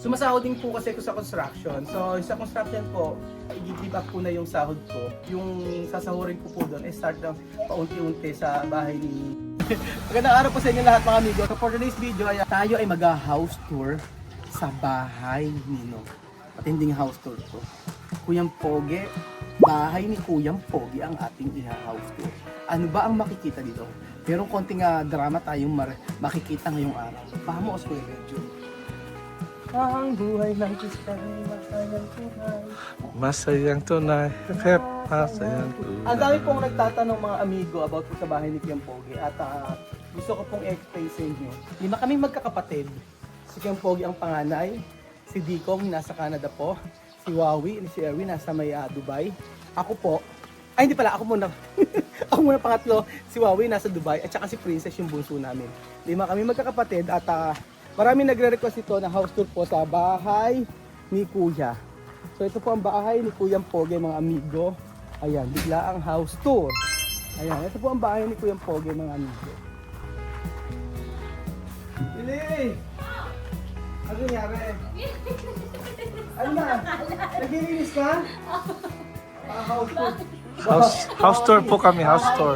Sumasahod din po kasi ako sa construction. So, sa construction po, i-give up po na yung sahod ko. Yung sasahurin ko po doon, start lang paunti-unti sa bahay ni... Magandang araw po sa inyo lahat mga amigo. So, for today's video, tayo ay mag-house tour sa bahay ni Nino. Matinding house tour to. Kuyang Pogi, bahay ni Kuyang Pogi ang ating i-house tour. Ano ba ang makikita dito? Merong konting drama tayong makikita ngayong araw. Vamos, Kuya Benjo. Ang buhay ng Diyos ay masayang tunay. Masayang tunay. Hep, masayang tunay. Ang dami pong nagtatanong mga amigo about po sa bahay ni Kuyang Pogi. At gusto ko pong i-explain sa inyo. 5 kaming magkakapatid. Si Kuyang Pogi ang panganay. Si Dikong nasa Canada po. Si Wawi, si Erwin nasa may Dubai. Ako po. Ay hindi pala, ako muna. Ako muna pangatlo. Si Wawi nasa Dubai. At saka si Princess yung bunso namin. 5 kami magkakapatid. At marami nagre-request ito na house tour po sa bahay ni Kuya. So ito po ang bahay ni Kuyang Pogi mga amigo. Ayan, bigla ang house tour. Ayan, ito po ang bahay ni Kuyang Pogi mga amigo. Lili! Ano nangyari? Ano na? Naglilinis ka? House tour. House tour po kami, house tour.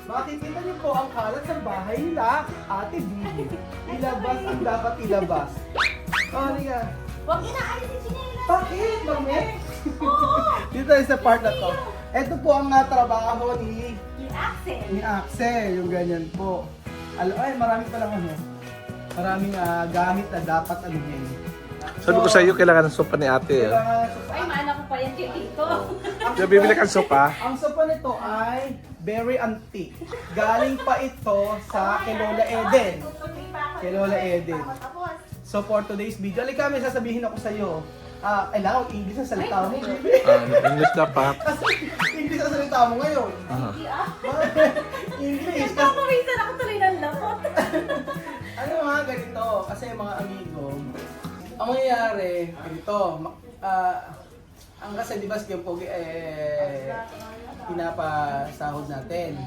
Makikita niyo po ang kalat sa bahay nila, Ate Bibi. Ilabas ang dapat ilabas. Oh, Ria. Huwag inaalis yung sinelas. Bakit, mami? Oo. Dito tayo sa part na to. Ito po ang trabaho ni Ni Axel. Axel, yung ganyan po. Ay, marami pa lang ano. Maraming gamit na dapat ano yun. Sabi ko sa iyo, kailangan ng sopa ni ate. Ay, maana ko pa yan kayo dito. Kaya bibili kang sopa. Ang sopa nito ay very antique. Galing pa ito sa kay Lola Eden. Kay Lola Eden. So for today's video, alika may sasabihin ako sa iyo. Kailangan English ang salita mo. English dapat. Kasi English ang salita mo ngayon. English. Kasi, Papawisan ako tuloy ng lapot. ano nga ganito, kasi mga amigo, ang mangyayari, ganito, ang kasi di ba si Kuyang Pogi pinapasahod natin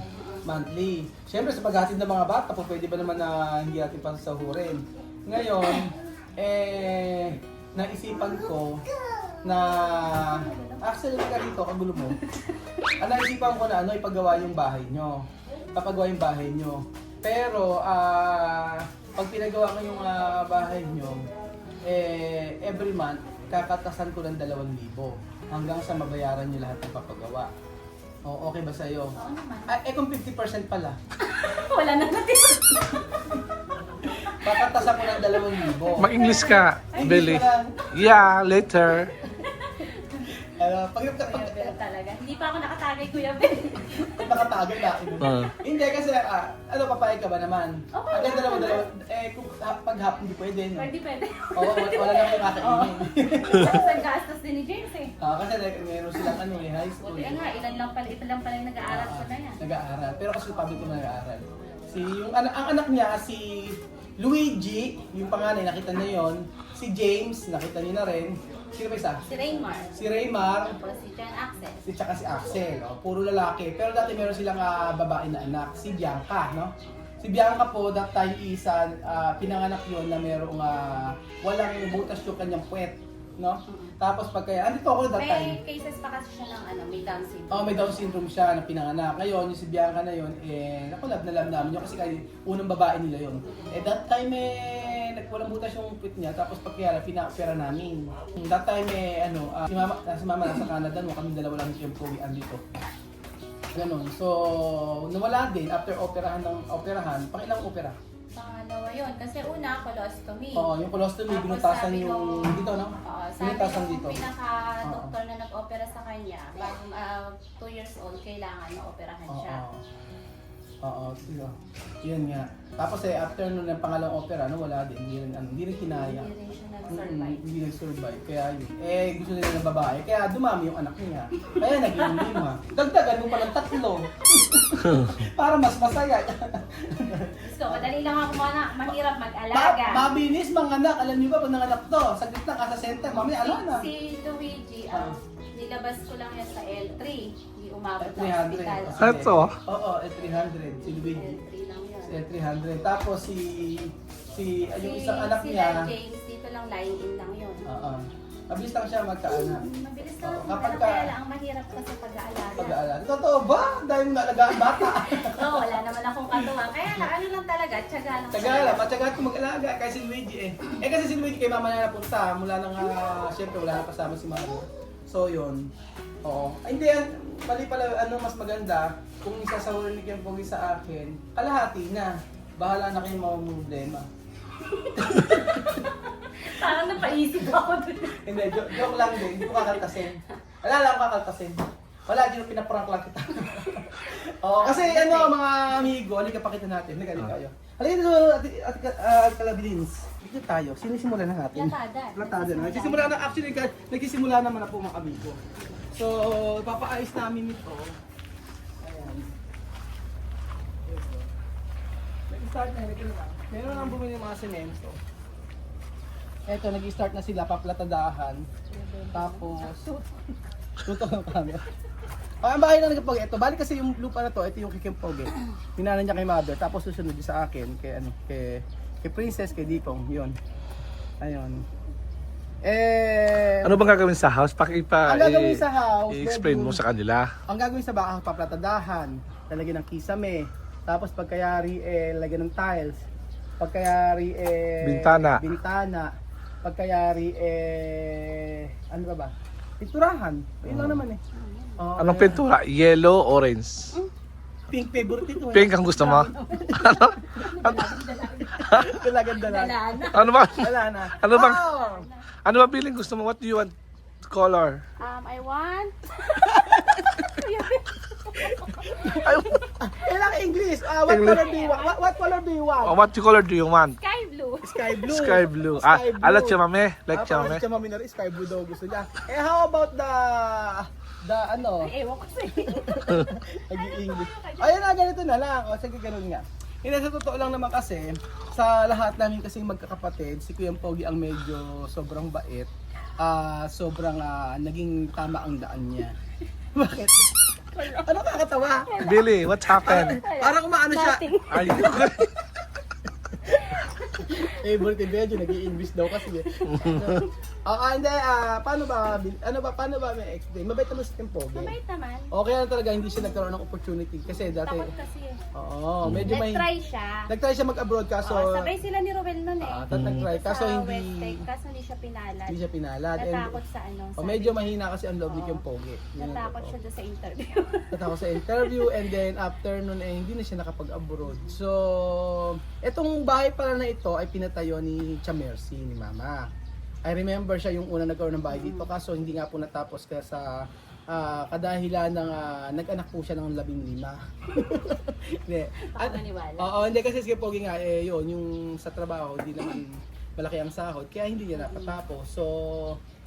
monthly. Siyempre sa paghatid ng mga bata, po pwede ba naman na hindi natin pasasahurin. Ngayon, naisipan ko na actually ka dito, kagulo mo. Naisipan ko na ipagawa yung bahay nyo. Papagawa yung bahay nyo. Pero pag pinagawa ko yung bahay nyo, every month, kakatasan ko ng 2,000 hanggang sa mabayaran nyo lahat ng papagawa. O, okay ba sa'yo? Oo naman. Kung 50% pala. Wala na natin. Kakatasan ko ng 2,000. Mag-English ka, Ay, Billy. English ka lang. Yeah, later. Pag Talaga. Hindi pa ako nakatagay, Kuya Ben. nakatagal na. Hindi kasi, papayag ka ba naman? Okay. Agad dalawa. Kung pag hap, hindi pwede. No? Pwede. Oo, wala naman yung kakainin. Tapos ang gastos din ni James eh. Kasi meron silang high school. Buti nga, ito lang pala yung nag-aaral ko na yan. Nag-aaral. Pero kasi public ko nag-aaral. Ang anak niya, si Luigi, yung panganay, nakita niyo yon. Si James, nakita niyo na rin. Sino ba isa? Si Raymar. Si Raymar. Tapos si John Axel. Tsaka si Axel. Puro lalaki. Pero dati meron silang babae na anak. Si Bianca, no? Si Bianca po, that time isa, pinanganak yon na merong walang butas yung kanyang puwet. No? Tapos andito ako that time. May cases pa kasi siya ng may Down syndrome. May Down syndrome siya na pinanganak. Ngayon, yung si Bianca na yun, nakulab na lang namin yun kasi unang babae nila yun. That time, nagwalang butas yung puwet niya, tapos pagkaya, pina-opera namin. That time, si mama nasa Canada, no, kami dalawa lang yung Pogi andito. Ganon. So, nawala din after operahan, pangilang opera? Pangalawa yun. Kasi una, colostomy. Oo, yung colostomy, Tapos binutasan sabi yung nung- dito, no? Sabi Binutasan ng dito. pinaka-doktor na nag-opera sa kanya, bago 2 years old, kailangan na-operahan siya. Oo, diba? Yun nga. Tapos after nun ng pangalawang opera, wala din. Hindi rin kinaya. Hindi rin siya nag-survive. Hindi nag-survive. Kaya yun. Gusto nila ng babae. Kaya dumami yung anak niya. Kaya naging 5. Dagdagan mo pa ng 3. Para mas masaya. So, madali lang ako mahirap mag-alaga. Mabilis mga anak. Alam niyo ba pag nanganak to? Saglit lang sa center. Mami, alam na. Si Luigi, nilabas ko lang yan sa L3. Hindi umabot ng 300. hospital. Ito. Oo, 300. Si Luigi. L3 lang yun. Si 300. Tapos yung isang anak si niya. James, dito lang lang, lying in lang yun. Oo. Mabilis lang siya magkaanak. Mabilis lang Oo, ang kapag ano, ka- kaya lang ang mahirap kasi pag-aalala. Pag-aalala. Totoo ba? Dahil nalagaan bata. Oo, wala naman akong katuwa. Kaya lang, ano lang talaga, tiyaga lang. Tagala, matyaga ko mag-alaga kay si Luigi eh. Kasi si Luigi kay mama na napunta mula nang syempre wala na kasama si mama. So yun. Oo. Ay, hindi yan. Mali pala, mas maganda kung isasawal ni Kim Pogi sa akin, kalahati na. Bahala na kayo mga problema. Parang napaisip ako dun. Hindi, joke lang din. Hindi ko kakaltasin. Wala lang akong kakaltasin. Wala, di na pinaprank lang kita. Oo, kasi mga amigo, halika pakita natin. Halika kayo. Halika dito, at Calabilins. Dito tayo. Sinisimulan na natin. Platada. Platada na. Nagsisimula na, actually, nagsisimula naman na po mga amigo. So, papaayos namin ito. Ayan. Nag-start na, meron nang bumili ng mga semento. Eto, nag-start na sila, paplatadahan. Tapos, tutok ng camera. Ang bahay na nagpag ito, balik kasi yung lupa na to, ito yung Kikim Pogi. Pinana niya kay mother, tapos susunod din sa akin, kay Princess, kay Dikong, yun. Ayun. Ano bang gagawin sa house? Ang gagawin sa house, i-explain mo sa kanila. Ang gagawin sa baka, paplatadahan, lalagyan ng kisame, tapos pagkayari, lalagyan ng tiles, pagkayari, bintana, pagkayari, ano ba ba? Pinturahan, yun lang naman eh. Anong pintura? Yellow, orange. Pink favorite ito. Pink ang gusto mo? Ano? Dalagan. Ano ba? Wala na. Ano bang? Oh! Ano ba feeling gusto mo? What do you want color? I want... Kailangan English. What English. color do you want? What color do you want? What color do you want? Sky blue. Sky blue. Sky blue. Sky blue. Alat siya mame. Like siya mame. Mami na rin, sky blue daw gusto niya. How about the ano? Ay, ewan ko sa'yo. Nag-i-English. Ayun na, ganito na lang. O, sige, ganun nga. Hindi, sa totoo lang naman kasi, sa lahat namin kasing magkakapatid, si Kuya Pogi ang medyo sobrang bait. Sobrang naging tama ang daan niya. Bakit? Ano kakatawa? Billy, what's happened? Parang umaano siya. Are you Favorite medyo nag-i-English daw kasi. Hindi, paano ba may explain? Mabait naman si Pogi. Mabait naman. Okay lang talaga, hindi siya nagkaroon ng opportunity kasi dati. Takot kasi. Oo, medyo may Nag-try siya. Nag-try siya mag-abroad kaso Sabay sila ni Roel nun eh. nag-try kaso Sa hindi Westlake, kaso hindi siya pinalad. hindi siya pinalad. And, Natakot sa ano. medyo mahina kasi ang love ni Kim Pogi. Yun ang Natakot totoo. siya doon sa interview. Natakot sa interview and then after nun hindi na siya nakapag-abroad. So, etong bahay pala na ito ay pinatayo ni Chamercy, ni Mama. I remember siya yung una nagkaroon ng bahay dito kaso hindi nga po natapos kaya sa kadahilan ng nag-anak po siya ng 15. Hindi. Nakakaniwala. Oo, hindi kasi si Pogi nga yun, yung sa trabaho hindi naman malaki ang sahod kaya hindi niya napatapos. So,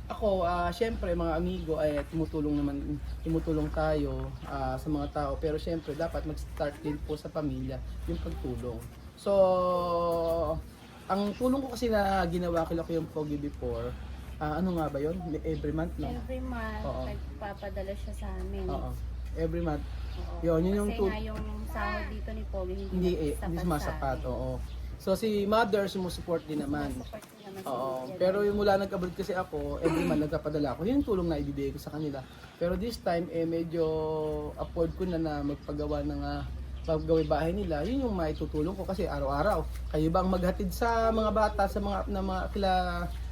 ako, syempre mga amigo ay tumutulong tayo sa mga tao pero syempre dapat mag-start din po sa pamilya yung pagtulong. So, ang tulong ko kasi na ginawa ko yung Pogi before, ano nga ba yun? Every month, no? Every month, Oo. nagpapadala siya sa amin. Oo. Every month. Oo. Yun yung Kasi nga yung sahod dito ni Pogi hindi sumasapat, oo. So si mother sumusupport din naman. Oo. Pero yung mula nag-abroad kasi ako, every month nagpapadala ako. Yun yung tulong na ibibigay ko sa kanila. Pero this time medyo afford ko na magpagawa ng paggawa bahay nila. Yun yung maitutulong ko kasi araw-araw. Kayo bang maghatid sa mga bata sa mga kila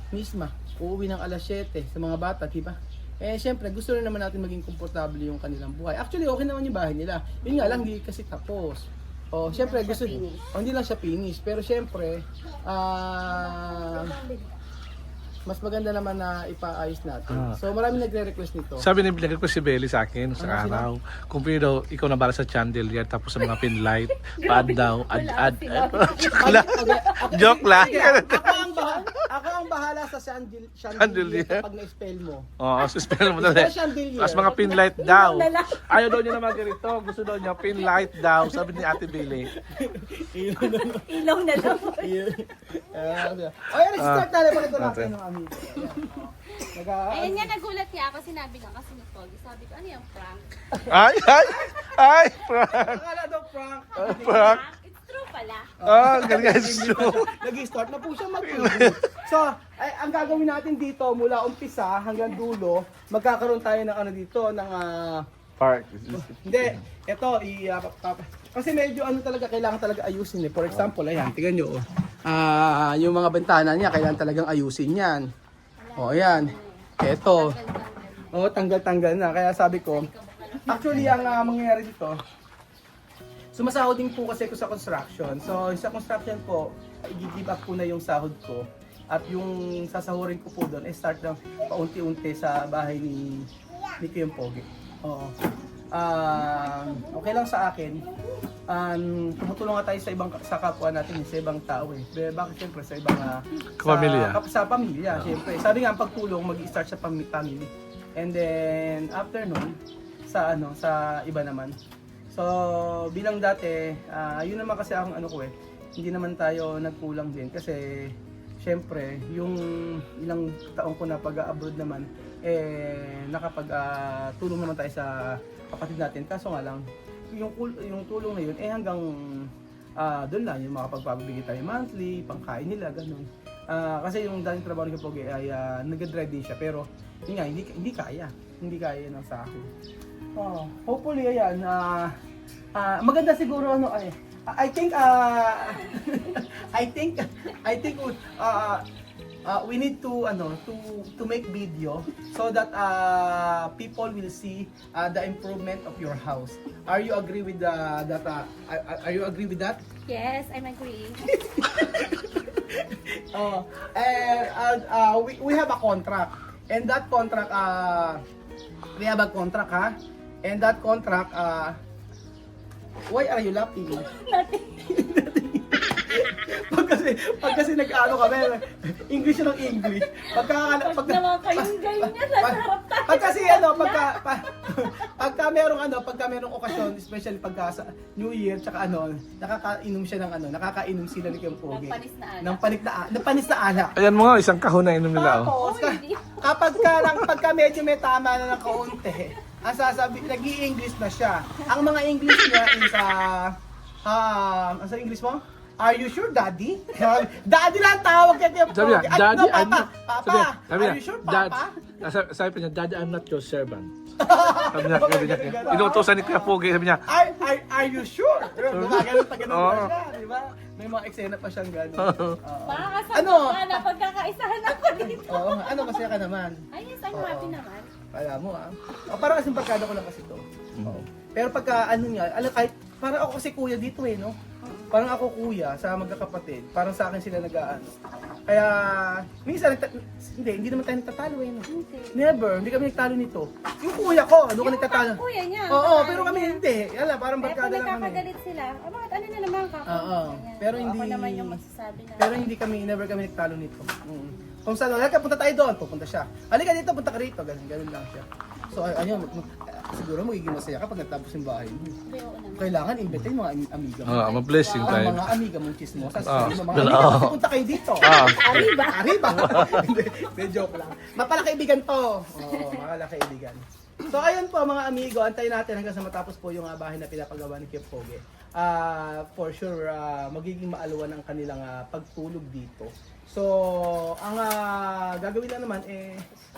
misma? Uuwi ng alas 7 sa mga bata, diba? Syempre, gusto rin naman natin maging komportable yung kanilang buhay. Actually, okay naman yung bahay nila. Yun nga lang, hindi kasi tapos. Syempre, gusto hindi lang siya finish. Pero syempre, mas maganda naman na ipaayos natin. So, maraming nagre-request nito. Sabi ni ko si Belly sa akin sa Ano araw. Kung pwede daw, ikaw na bala sa chandelier tapos sa mga pin light. Paad daw. Joke lang. Ako ang bahala sa chandelier Chandelier? kapag na-spell mo. Oo, suspend mo dali. Chandelier. Tapos mga pin light daw. Ayaw daw niya naman ganito. Gusto daw niya pin light daw. Sabi ni Ate Belly. Ilaw na lang. Ayan, start na rin ito natin ng amigo. Ayun nga, nagulat niya ako. Sinabi nga kasi ni Pogi. Sabi ko, ano yung prank? Ay! Prank! Akala daw prank. Prank! It's screw pala. Galing screw. Nag-start na po siya So, ang gagawin natin dito mula umpisa hanggang dulo, magkakaroon tayo ng ano dito, ng Park. hindi, ito, kasi medyo ano talaga, kailangan talaga ayusin eh. For example, ayan, tingnan nyo. Yung mga bintana niya, kailangan talagang ayusin yan. O, ayan. Ito. O, tanggal-tanggal na. Kaya sabi ko, actually, ang mangyayari dito, sumasahod din po kasi ko sa construction. So, sa construction po, i-give up ko na yung sahod ko. At yung sasahurin ko po doon, start lang paunti-unti sa bahay ni Kuyang Pogi. Oo. Okay lang sa akin. Tumutulong nga tayo sa kapwa natin, sa ibang tao eh. Bakit siyempre sa ibang Pamilya. sa pamilya, siyempre. Sabi nga ang pagtulong mag-i-start sa family. And then after nun, sa iba naman. So bilang dati, yun naman kasi ang ano ko eh. Hindi naman tayo nagkulang din kasi siyempre, yung ilang taong ko na pag-abroad naman, nakapag-tulong naman tayo sa kapatid natin. Kaso nga lang, yung tulong na yun, hanggang doon lang, yung makapagpabigay tayo monthly, pangkain nila, ganun. Kasi yung dating trabaho ni Kapogi ay nag-drive din siya, pero yun nga, hindi kaya ng sahod. Hopefully, ayan, maganda siguro I think we need to make video so that people will see the improvement of your house. Are you agree with that? Are you agree with that? Yes, I'm agree. We have a contract, and that contract we have a contract and that contract why are you laughing? pag kasi nag-ano kami, English ng English. Pag naman kayong ganyan, nasa harap tayo. Pagka merong okasyon, especially pagka sa New Year, tsaka nakakainom siya nakakainom sila ni Kuyang Pogi. Ng panis na alak. Ayan mo nga, isang kahon na inom nila. Tapos, pagka medyo may tama na ng kaunti, ang sasabi, nag-i-English na siya. Ang mga English niya is ano sa English mo? Are you sure, Daddy? Daddy lang tawag kay Kuyang Sabi niya, Pogi. Daddy, Papa. sabi Papa, niya, are you sure, Papa? Sabi pa niya, Daddy, I'm not your servant. Sabi niya, inuutosan ni Kuyang Pogi, sabi niya, Are you sure? Gumagano'n pa ganun pa siya, di ba? May mga eksena pa siyang gano'n. Makakasama ka na pagkakaisahan ako dito. Ano masaya ka naman? Ay, yes, I'm happy naman. Alam mo parang kasing barkada ko lang kasi to. Pero pagka parang ako kasi kuya dito no? Parang ako kuya sa magkakapatid. Parang sa akin sila nag-aano. Kaya, minsan, hindi naman tayo nagtatalo no? Never, hindi kami nagtalo nito. Yung kuya ko, ka nagtatalo. Kuya niya. Oo, pero kami hindi. Parang barkada lang kami. nagkakagalit sila, bakit ano na naman Pero hindi, ako naman yung magsasabi na. Pero never kami nagtalo nito. Kung saan, halika, punta tayo doon, pupunta siya. Halika dito, punta ka rito, ganun lang siya. So, siguro magiging masaya kapag natapos yung bahay mo. Kailangan invite mga amiga mo. ma-blessing tayo. Mga amiga mong chismosas. Mga amiga, punta kayo dito. Arriba. Hindi, joke lang. Mapalakaibigan to. Mapalakaibigan. So, ayun po mga amigo, antayin natin hanggang sa matapos po yung bahay na pinapagawa ni Kuyang Pogi. For sure, magiging maalawan ang kanilang pagtulog dito. So, ang gagawin na naman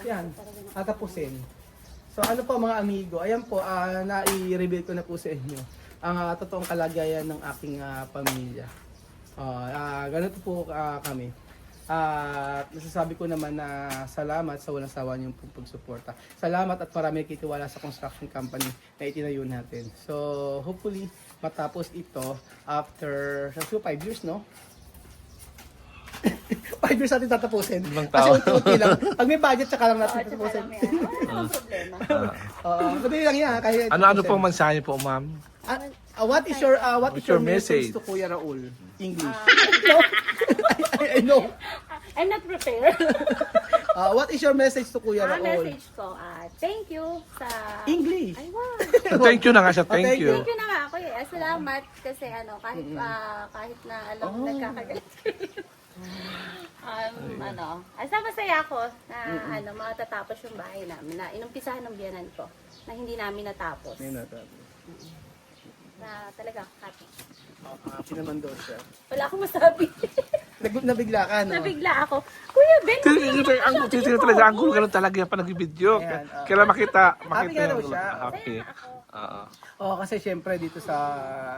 yan, tatapusin. So ano po mga amigo, ayan po, nai-reveal ko na po sa inyo ang totoong kalagayan ng aking pamilya. Ganito po kami. Nasasabi ko naman na salamat sa walang sawa niyong pagsuporta. Salamat at marami kitiwala sa construction company na itinayo natin. So hopefully matapos ito after 5 years, no? 5 years natin tatapusin. Kasi unti-unti lang. Pag may budget, saka lang natin tatapusin. Ano problema? Madali lang yan. Ano pong mensahe po, ma'am? What is your message to Kuya Raul? English. I know. I'm not prepared. What is your message to Kuya Raul? Message ko, thank you sa... English. Ay, wow. Thank you na nga siya, thank you. Thank you na nga ako Salamat kasi kahit na alam nagkakagalit. Masaya ako na matatapos yung bahay namin na inumpisahan ng biyanan ko na hindi namin natapos. Na talaga happy. Pinamandosya. Wala akong masabi. Nabigla ka, no? Nabigla ako. Kuya Ben, Titignan talaga ang gulo, ganun talaga yan pa nag-video. Ayan, Kailan makita, Happy nga raw yung- siya. Happy. ako. Oo. Oo, kasi syempre dito sa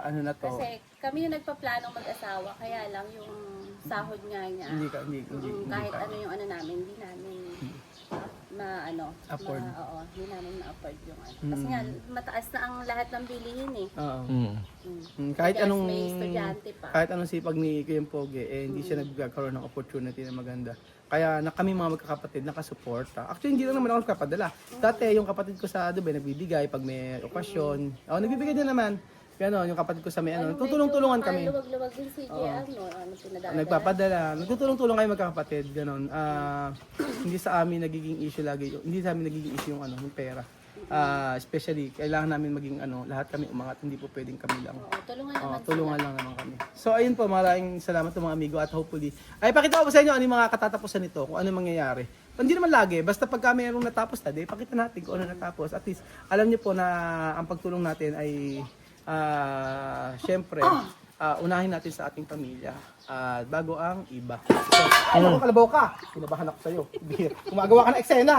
ano na to, Kasi kami yung nagpaplanong mag-asawa, kaya lang yung sahod nga niya. hindi Kahit pa. ano yung ano namin, hindi namin Afford. hindi namin ma-afford yung ano. Kasi nga, mataas na ang lahat ng bilihin eh. Oo. Mm. Kahit Yes, anong may estudyante pa. kahit anong sipag ni Kuya Pogi, hindi siya nagkakaroon ng opportunity na maganda. Kaya na kami mga magkakapatid nakasuporta. Actually, hindi lang naman ako nagpapadala. Dati yung kapatid ko sa Dubai nagbibigay pag may okasyon. Nagbibigay din naman. Ganon, yung kapatid ko sa may tutulong-tulungan kami. Luwag-luwag din si ano pinadala. Nagpapadala. Nagtutulong-tulong kayo magkakapatid, ganon. Hindi sa amin nagiging issue lagi, hindi sa amin nagiging issue yung yung pera. Especially kailangan namin maging lahat kami umangat, hindi po pwedeng kami lang. Oo, tulungan naman Tulungan lang naman kami. So ayun po, maraming salamat sa mga amigo at hopefully ay pakita ko po sa inyo ano yung mga katatapusan nito, kung ano yung mangyayari. Hindi naman lagi, basta pagka mayroong natapos na, pakita natin kung ano natapos. At least alam niyo po na ang pagtulong natin ay syempre unahin natin sa ating pamilya bago ang iba. So, ano kung kalabaw ka? Kinabahan ako sa'yo. Gumagawa ka ng eksena.